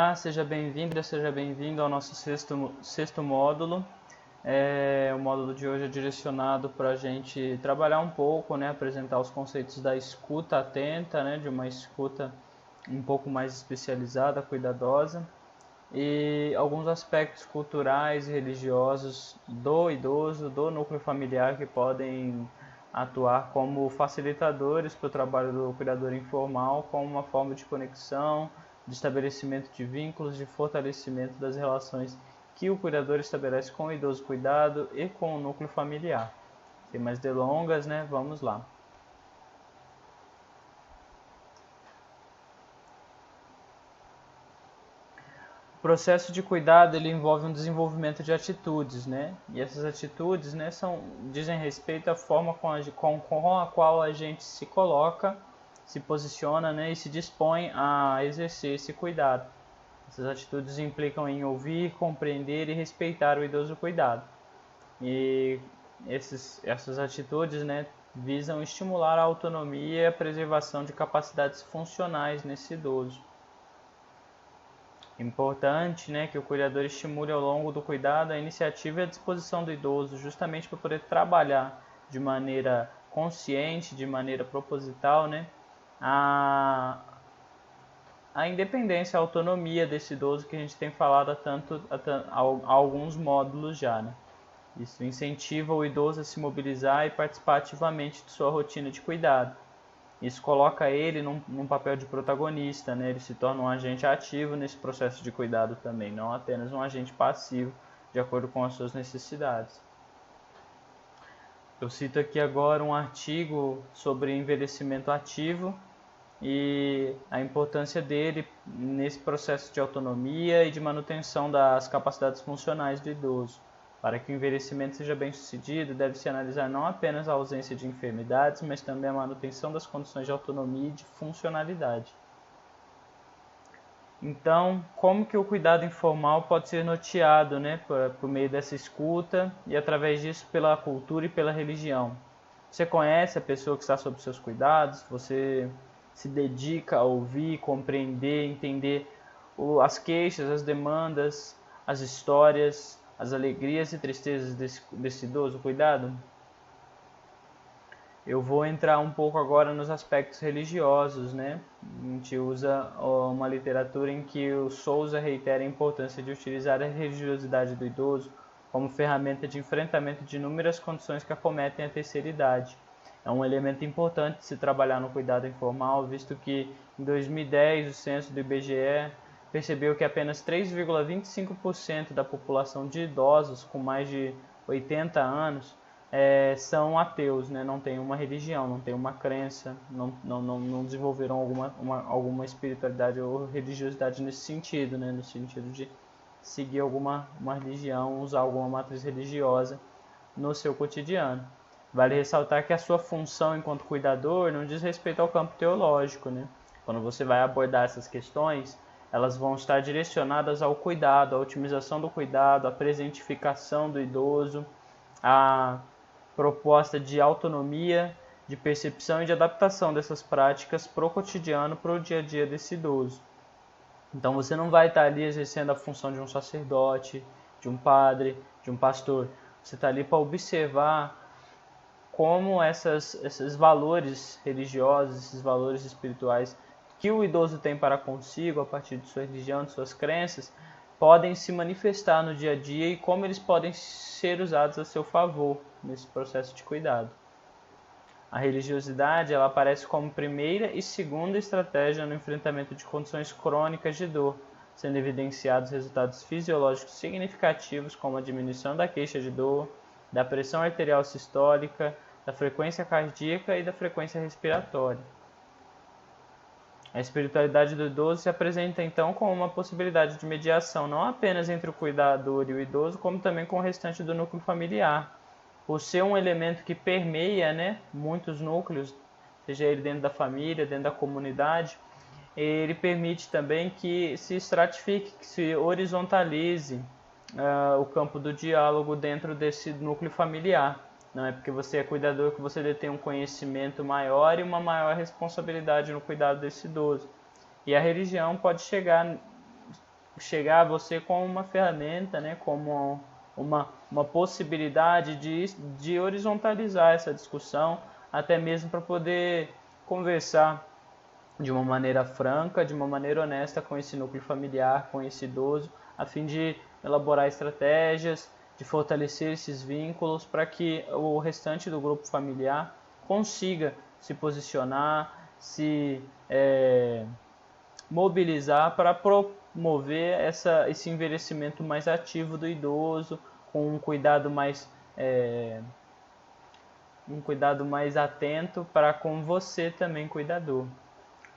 Olá, seja bem-vinda, seja bem-vindo ao nosso sexto módulo. O módulo de hoje é direcionado para a gente trabalhar um pouco, apresentar os conceitos da escuta atenta, de uma escuta um pouco mais especializada, cuidadosa, e alguns aspectos culturais e religiosos do idoso, do núcleo familiar, que podem atuar como facilitadores para o trabalho do cuidador informal, como uma forma de conexão, de estabelecimento de vínculos, de fortalecimento das relações que o cuidador estabelece com o idoso cuidado e com o núcleo familiar. Sem mais delongas, vamos lá. O processo de cuidado ele envolve um desenvolvimento de atitudes, E essas atitudes, dizem respeito à forma com a qual a gente se coloca, se posiciona, e se dispõe a exercer esse cuidado. Essas atitudes implicam em ouvir, compreender e respeitar o idoso cuidado. E essas atitudes, visam estimular a autonomia e a preservação de capacidades funcionais nesse idoso. Importante, que o cuidador estimule ao longo do cuidado a iniciativa e a disposição do idoso, justamente para poder trabalhar de maneira consciente, de maneira proposital, a independência, a autonomia desse idoso que a gente tem falado há alguns módulos já. Isso incentiva o idoso a se mobilizar e participar ativamente de sua rotina de cuidado. Isso coloca ele num papel de protagonista, Ele se torna um agente ativo nesse processo de cuidado também, não apenas um agente passivo, de acordo com as suas necessidades. Eu cito aqui agora um artigo sobre envelhecimento ativo e a importância dele nesse processo de autonomia e de manutenção das capacidades funcionais do idoso. Para que o envelhecimento seja bem sucedido, deve-se analisar não apenas a ausência de enfermidades, mas também a manutenção das condições de autonomia e de funcionalidade. Então, como que o cuidado informal pode ser norteado, por meio dessa escuta e através disso pela cultura e pela religião? Você conhece a pessoa que está sob seus cuidados, você se dedica a ouvir, compreender, entender as queixas, as demandas, as histórias, as alegrias e tristezas desse idoso cuidado? Eu vou entrar um pouco agora nos aspectos religiosos, A gente usa uma literatura em que o Souza reitera a importância de utilizar a religiosidade do idoso como ferramenta de enfrentamento de inúmeras condições que acometem a terceira idade. É um elemento importante de se trabalhar no cuidado informal, visto que em 2010 o censo do IBGE percebeu que apenas 3,25% da população de idosos com mais de 80 anos são ateus, não tem uma religião, não tem uma crença, não desenvolveram alguma espiritualidade ou religiosidade nesse sentido, no sentido de seguir uma religião, usar alguma matriz religiosa no seu cotidiano. Vale ressaltar que a sua função enquanto cuidador não diz respeito ao campo teológico, Quando você vai abordar essas questões, elas vão estar direcionadas ao cuidado, à otimização do cuidado, à presentificação do idoso, à proposta de autonomia, de percepção e de adaptação dessas práticas para o cotidiano, para o dia a dia desse idoso. Então você não vai estar ali exercendo a função de um sacerdote, de um padre, de um pastor. Você está ali para observar como esses valores religiosos, esses valores espirituais que o idoso tem para consigo, a partir de sua religião, de suas crenças, podem se manifestar no dia a dia e como eles podem ser usados a seu favor nesse processo de cuidado. A religiosidade ela aparece como primeira e segunda estratégia no enfrentamento de condições crônicas de dor, sendo evidenciados resultados fisiológicos significativos como a diminuição da queixa de dor, da pressão arterial sistólica, da frequência cardíaca e da frequência respiratória. A espiritualidade do idoso se apresenta então como uma possibilidade de mediação não apenas entre o cuidador e o idoso, como também com o restante do núcleo familiar. Por ser um elemento que permeia muitos núcleos, seja ele dentro da família, dentro da comunidade, ele permite também que se estratifique, que se horizontalize o campo do diálogo dentro desse núcleo familiar. Não é porque você é cuidador que você detém um conhecimento maior e uma maior responsabilidade no cuidado desse idoso. E a religião pode chegar chegar a você com uma ferramenta, né, como uma possibilidade de horizontalizar essa discussão, até mesmo para poder conversar de uma maneira franca, de uma maneira honesta com esse núcleo familiar, com esse idoso, a fim de elaborar estratégias, de fortalecer esses vínculos para que o restante do grupo familiar consiga se posicionar, se mobilizar para promover esse envelhecimento mais ativo do idoso, com um cuidado mais atento para com você também, cuidador.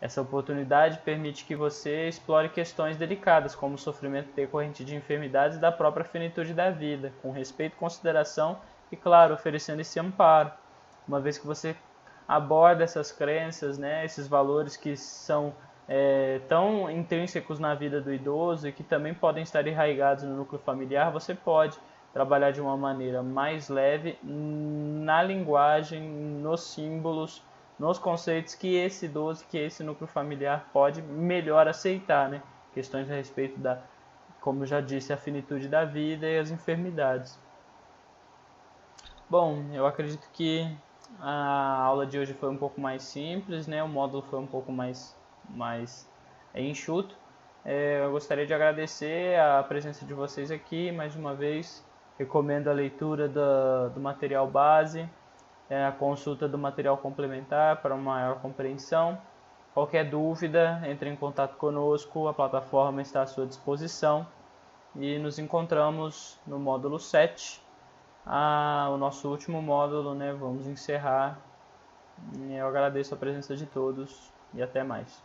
Essa oportunidade permite que você explore questões delicadas, como o sofrimento decorrente de enfermidades da própria finitude da vida, com respeito, consideração e, claro, oferecendo esse amparo. Uma vez que você aborda essas crenças, né, esses valores que são tão intrínsecos na vida do idoso e que também podem estar enraizados no núcleo familiar, você pode trabalhar de uma maneira mais leve na linguagem, nos símbolos, nos conceitos que esse idoso, que esse núcleo familiar pode melhor aceitar, né? Questões a respeito da, como já disse, a finitude da vida e as enfermidades. Bom, eu acredito que a aula de hoje foi um pouco mais simples, né? O módulo foi um pouco mais enxuto. Eu gostaria de agradecer a presença de vocês aqui mais uma vez. Recomendo a leitura do material base, a consulta do material complementar para uma maior compreensão. Qualquer dúvida, entre em contato conosco, a plataforma está à sua disposição. E nos encontramos no módulo 7, o nosso último módulo, né? Vamos encerrar. Eu agradeço a presença de todos e até mais.